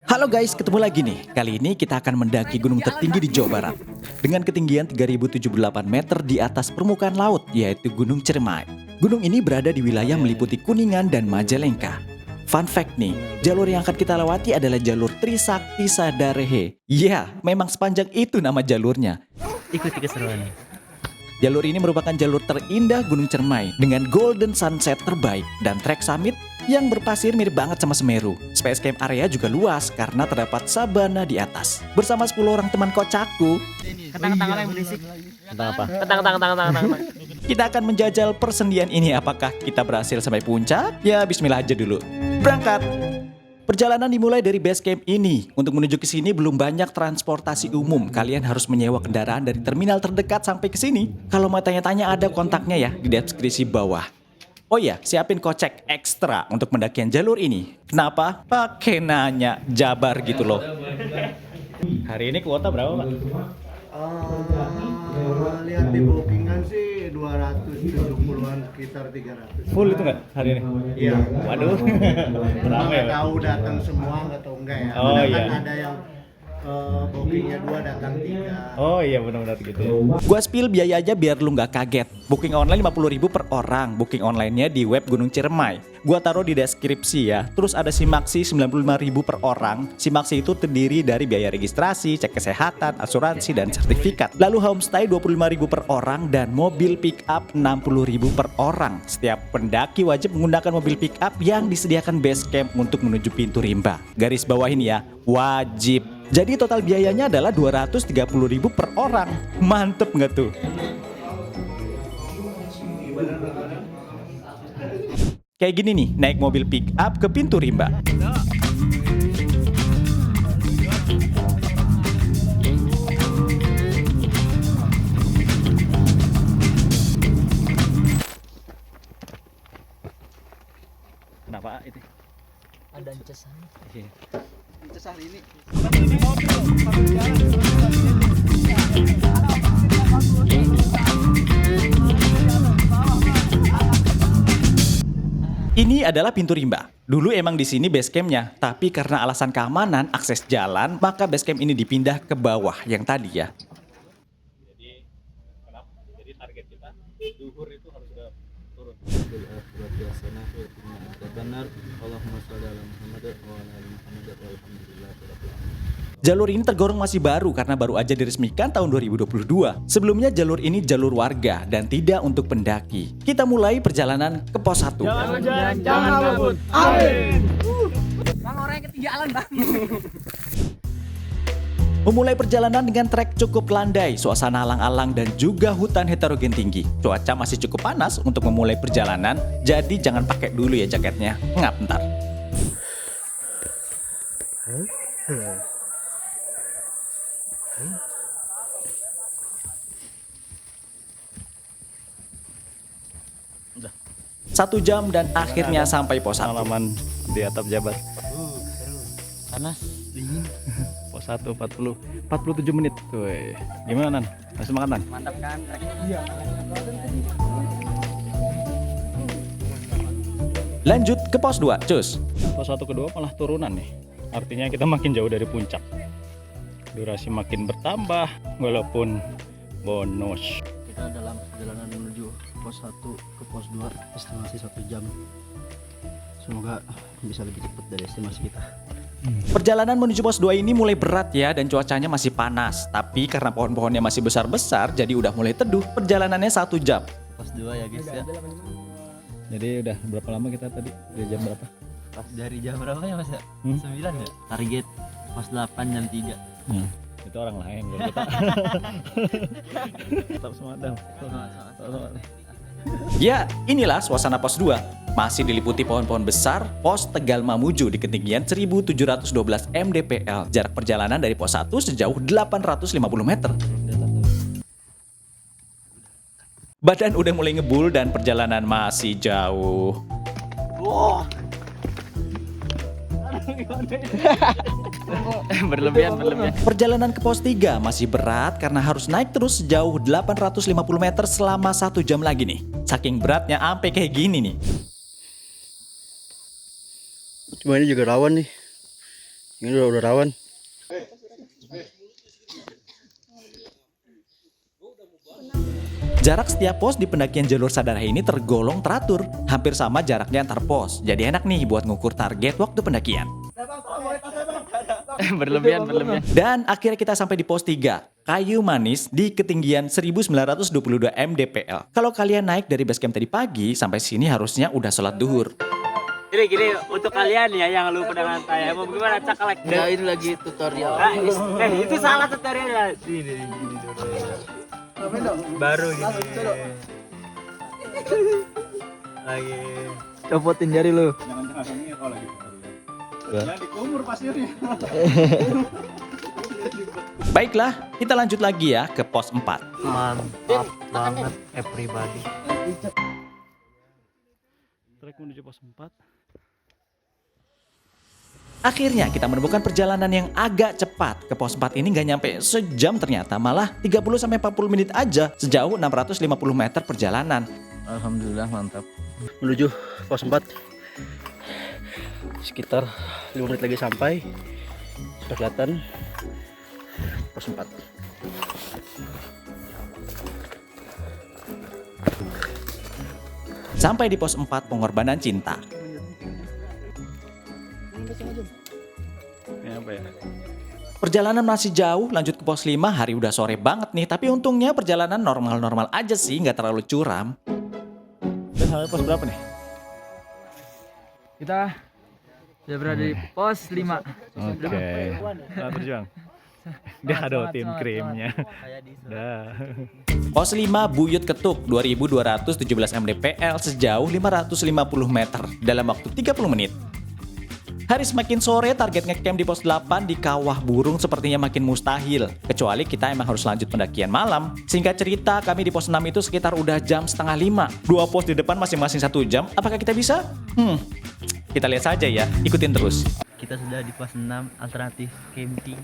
Halo guys, ketemu lagi nih. Kali ini kita akan mendaki gunung tertinggi di Jawa Barat dengan ketinggian 3078 meter di atas permukaan laut, yaitu Gunung Ciremai. Gunung ini berada di wilayah meliputi Kuningan dan Majalengka. Fun fact nih, jalur yang akan kita lewati adalah jalur Trisakti Sadarehe. Ya, memang sepanjang itu nama jalurnya. Ikuti keseruannya. Jalur ini merupakan jalur terindah Gunung Ciremai dengan golden sunset terbaik dan trek summit yang berpasir mirip banget sama Semeru. Space camp area juga luas karena terdapat sabana di atas. Bersama 10 orang teman kocakku, Ketang-ketangan yang berisik. Tentang apa? Ketang-ketang. kita akan menjajal persendian ini. Apakah kita berhasil sampai puncak? Ya, bismillah aja dulu. Berangkat! Perjalanan dimulai dari base camp ini. Untuk menuju ke sini belum banyak transportasi umum. Kalian harus menyewa kendaraan dari terminal terdekat sampai ke sini. Kalau mau tanya-tanya ada kontaknya ya di deskripsi bawah. Oh iya, siapin kocek ekstra untuk pendakian jalur ini. Kenapa? Pakai nanya Jabar gitu loh. Hari ini kuota berapa, Pak? Lihat di bookingan sih 270-an, sekitar 300. Full itu nggak hari ini? Iya. Waduh, ramai Nggak ya. tahu datang semua nggak tahu enggak ya. Oh, Kadang iya. kan ada yang bookingnya 2 datang 3. Oh iya benar-benar gitu. Gua spill biaya aja biar lu nggak kaget. Booking online 50.000 per orang. Booking online-nya di web Gunung Ciremai. Gua taruh di deskripsi ya. Terus ada Simaksi 95.000 per orang. Simaksi itu terdiri dari biaya registrasi, cek kesehatan, asuransi, dan sertifikat. Lalu homestay 25.000 per orang dan mobil pick up 60.000 per orang. Setiap pendaki wajib menggunakan mobil pick up yang disediakan base camp untuk menuju pintu rimba. Garis bawahin ya, wajib. Jadi total biayanya adalah 230.000 per orang. Mantep nggak tuh? Kayak gini nih, naik mobil pick up ke pintu rimba. Kenapa itu? Ada cesan. Iya. Ini adalah pintu rimba. Dulu emang di sini base campnya, tapi karena alasan keamanan akses jalan, maka base camp ini dipindah ke bawah yang tadi ya. Jadi kenapa? Jadi target kita duhur itu harus sudah turun. Jalur ini tergolong masih baru karena baru aja diresmikan tahun 2022. Sebelumnya jalur ini jalur warga dan tidak untuk pendaki. Kita mulai perjalanan ke pos 1. Jangan kabut. Amin. Bang orang yang ketinggalan, Bang. Memulai perjalanan dengan trek cukup landai, suasana alang-alang dan juga hutan heterogen tinggi. Cuaca masih cukup panas untuk memulai perjalanan, jadi jangan pakai dulu ya jaketnya. Ngap ntar. Udah. 1 jam dan akhirnya sampai pos 1. Pengalaman di atap Jabar. Panas, dingin. Pos 1 47 menit. Wih. Gimana Nan? Masih makan Nan? Mantap kan? Lanjut ke pos 2, cus. Pos 1 kedua malah turunan nih. Artinya kita makin jauh dari puncak. Durasi makin bertambah walaupun bonus. Kita dalam perjalanan menuju pos 1 ke pos 2 estimasi 1 jam. Semoga bisa lebih cepat dari estimasi kita. Perjalanan menuju pos 2 ini mulai berat ya dan cuacanya masih panas. Tapi karena pohon-pohonnya masih besar-besar jadi udah mulai teduh. Perjalanannya 1 jam. Pos 2 ya guys ya. Jadi udah berapa lama kita tadi? Dari jam berapa? Pas dari jam berapa ya Mas ya? 9 ya? Target pos 8 jam 3. Itu orang lain kalau kita. Tetap semangat. Ya, inilah suasana pos 2. Masih diliputi pohon-pohon besar, pos Tegal Mamuju di ketinggian 1712 mdpl. Jarak perjalanan dari pos 1 sejauh 850 meter. Badan udah mulai ngebul dan perjalanan masih jauh. Berlebihan. Perjalanan ke pos 3 masih berat karena harus naik terus sejauh 850 meter selama 1 jam lagi nih. Saking beratnya sampai kayak gini nih. Cuma ini juga rawan nih. Ini udah rawan. Jarak setiap pos di pendakian jalur Sadarahe ini tergolong teratur, hampir sama jaraknya antar pos. Jadi enak nih buat ngukur target waktu pendakian. Berlebihan. Dan akhirnya kita sampai di pos 3, Kayu Manis di ketinggian 1922 mdpl. Kalau kalian naik dari base camp tadi pagi sampai sini harusnya udah sholat duhur. Gini untuk kalian ya yang lupa dengan saya mau gimana cakalek. Ya ini lagi tutorial. Itu salah tutorialnya. Sini dulu. Baru gini. Lagi. Copotin jari lu. Baiklah, kita lanjut lagi ya ke pos 4. Mantap banget everybody. Trek menuju pos 4. Akhirnya kita menemukan perjalanan yang agak cepat. Ke pos 4 ini nggak nyampe sejam ternyata, malah 30-40 menit aja sejauh 650 meter perjalanan. Alhamdulillah mantap. Menuju pos 4. Sekitar 5 menit lagi sampai. Sudah kelihatan pos 4. Sampai di pos 4 pengorbanan cinta. Ini apa ya? Perjalanan masih jauh, lanjut ke pos 5, hari udah sore banget nih. Tapi untungnya perjalanan normal-normal aja sih, nggak terlalu curam. Udah sampai pos berapa nih? Kita sudah berada di pos 5. Oke. Selamat berjuang. Dia ada tim krimnya. Dah. Pos 5 Buyut Ketuk 2217 mdpl sejauh 550 meter dalam waktu 30 menit. Hari semakin sore, target ngecamp di pos 8 di Kawah Burung sepertinya makin mustahil. Kecuali kita emang harus lanjut pendakian malam. Singkat cerita, kami di pos 6 itu sekitar udah jam setengah 5. 2 pos di depan masing-masing 1 jam. Apakah kita bisa? Kita lihat saja ya, ikutin terus. Kita sudah di pos 6 alternatif camping,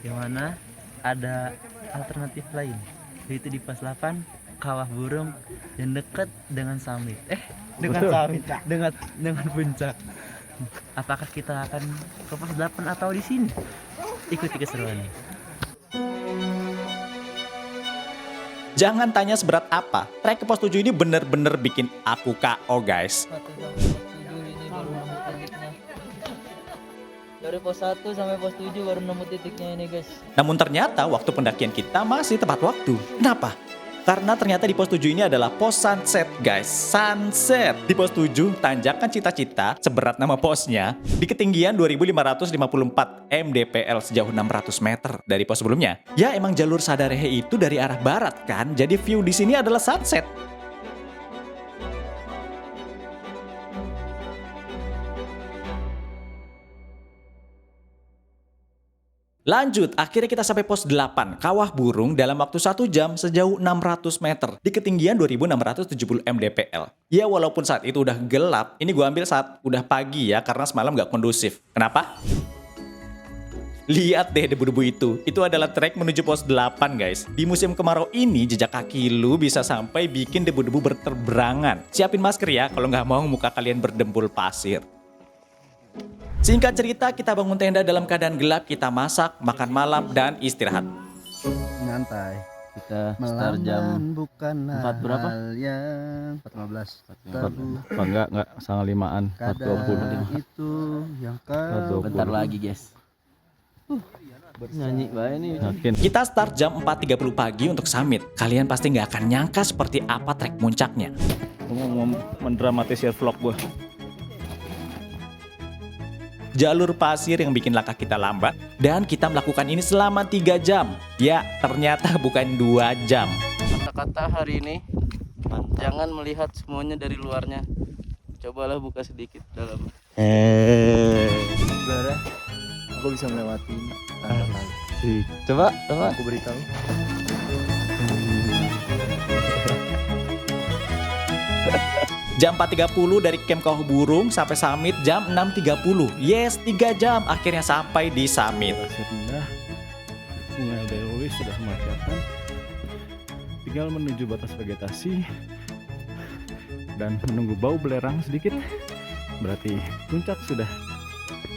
yang mana ada alternatif lain, yaitu di pos 8 Kawah Burung yang dekat dengan summit. Dengan puncak. Apakah kita akan ke pos 8 atau di sini? Ikuti keseruannya. Jangan tanya seberat apa. Trek ke pos 7 ini bener-bener bikin aku KO guys. Dari pos 1 sampai pos 7 baru nemu titiknya ini guys. Namun ternyata waktu pendakian kita masih tepat waktu. Kenapa? Karena ternyata di pos 7 ini adalah pos sunset guys. Sunset. Di pos 7, tanjakan cita-cita, seberat nama posnya, di ketinggian 2554 mdpl sejauh 600 meter dari pos sebelumnya. Ya emang jalur Sadarahe itu dari arah barat kan, jadi view di sini adalah sunset. Lanjut, akhirnya kita sampai pos 8, Kawah Burung dalam waktu 1 jam sejauh 600 meter di ketinggian 2670 mdpl. Ya walaupun saat itu udah gelap, ini gue ambil saat udah pagi ya karena semalam gak kondusif. Kenapa? Lihat deh debu-debu itu adalah trek menuju pos 8 guys. Di musim kemarau ini jejak kaki lu bisa sampai bikin debu-debu berterbangan. Siapin masker ya kalau nggak mau muka kalian berdempul pasir. Singkat cerita, kita bangun tenda dalam keadaan gelap, kita masak, makan malam, dan istirahat. Nyantai. Kita start jam bukan 4 berapa? 4.15. Enggak, sangat 5-an. 4.20 itu yang bentar lagi guys. Nyanyi bae nih. Yakin. Kita start jam 4.30 pagi untuk summit. Kalian pasti nggak akan nyangka seperti apa trek puncaknya. Mau mendramatisir vlog gue. Jalur pasir yang bikin langkah kita lambat, dan kita melakukan ini selama 3 jam. Ya, ternyata bukan 2 jam. Kata-kata hari ini, jangan melihat semuanya dari luarnya. Cobalah buka sedikit dalam. sebenarnya aku bisa melewati tantangan. Coba. Aku beritahu. Jam 4.30 dari camp Kawah Burung sampai summit jam 6.30. Yes, 3 jam akhirnya sampai di summit. Pasir rendah, bunga dewi sudah kelihatan. Tinggal menuju batas vegetasi dan menunggu bau belerang sedikit. Berarti puncak sudah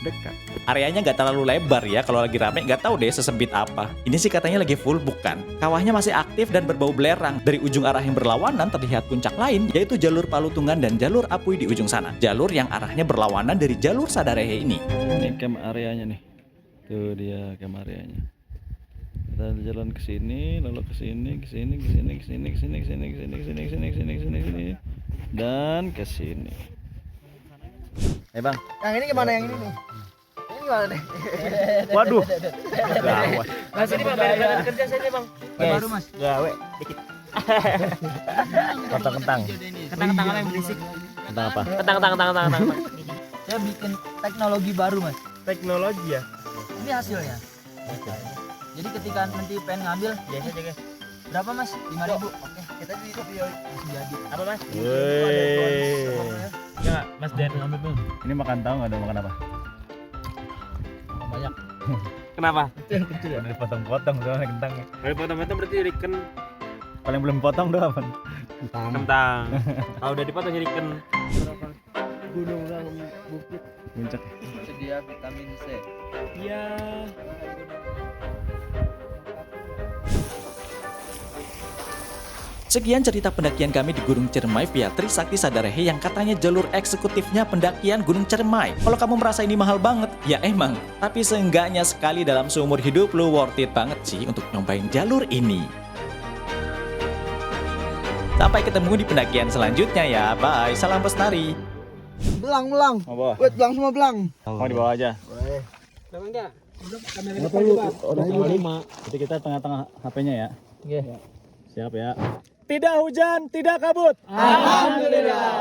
dekat. Areanya nggak terlalu lebar ya, kalau lagi rame nggak tahu deh sesempit apa. Ini sih katanya lagi full book kan. Kawahnya masih aktif dan berbau belerang. Dari ujung arah yang berlawanan terlihat puncak lain, yaitu jalur Palutungan dan jalur Apui di ujung sana. Jalur yang arahnya berlawanan dari jalur Sadarehe ini. Ini camp areanya nih. Tuh dia camp areanya. Kita jalan ke sini, lalu ke sini, ke sini, ke sini, ke sini, ke sini, ke sini, ke sini, ke sini, ke sini, ke sini, ke sini, ke sini, dan ke sini. Bang. Yang ini gimana yang ini nih? Ini gimana nih? Waduh. Mas ini Bang, baru kerja saja Bang. Baru Mas. Gawe dikit. Kentang-kentang. Kentang-kentang apa yang berisik? Kentang apa? Kentang. Saya bikin teknologi baru Mas. Teknologi ya. Ini hasilnya. Jadi ketika nanti pengen ngambil, biasa aja guys. Berapa Mas? 5.000. Oke, kita di video langsung jadi. Apa Mas? Ya Mas Dan ngambil Bang. Ini makan tahu nggak ada makan apa? Banyak. Kenapa? Udah dipotong-potong soalnya kentangnya. Dari potong-potong berarti jadi Paling belum potong doang apa? kentang. Kalau udah dipotong jadi gunung bukit. Puncak. Sedia vitamin C. Iya. Sekian cerita pendakian kami di Gunung Ciremai via Trisakti Sadarehe yang katanya jalur eksekutifnya pendakian Gunung Ciremai. Kalau kamu merasa ini mahal banget, ya emang. Tapi seenggaknya sekali dalam seumur hidup lu worth it banget sih untuk nyobain jalur ini. Sampai ketemu di pendakian selanjutnya ya. Bye, salam bestari. Belang. Mau bawa? Wait, belang semua belang. Mau dibawa aja. Belang enggak? Udah 5. Jadi kita tengah-tengah HP-nya ya. Iya. Siap ya. Tidak hujan, tidak kabut. Alhamdulillah.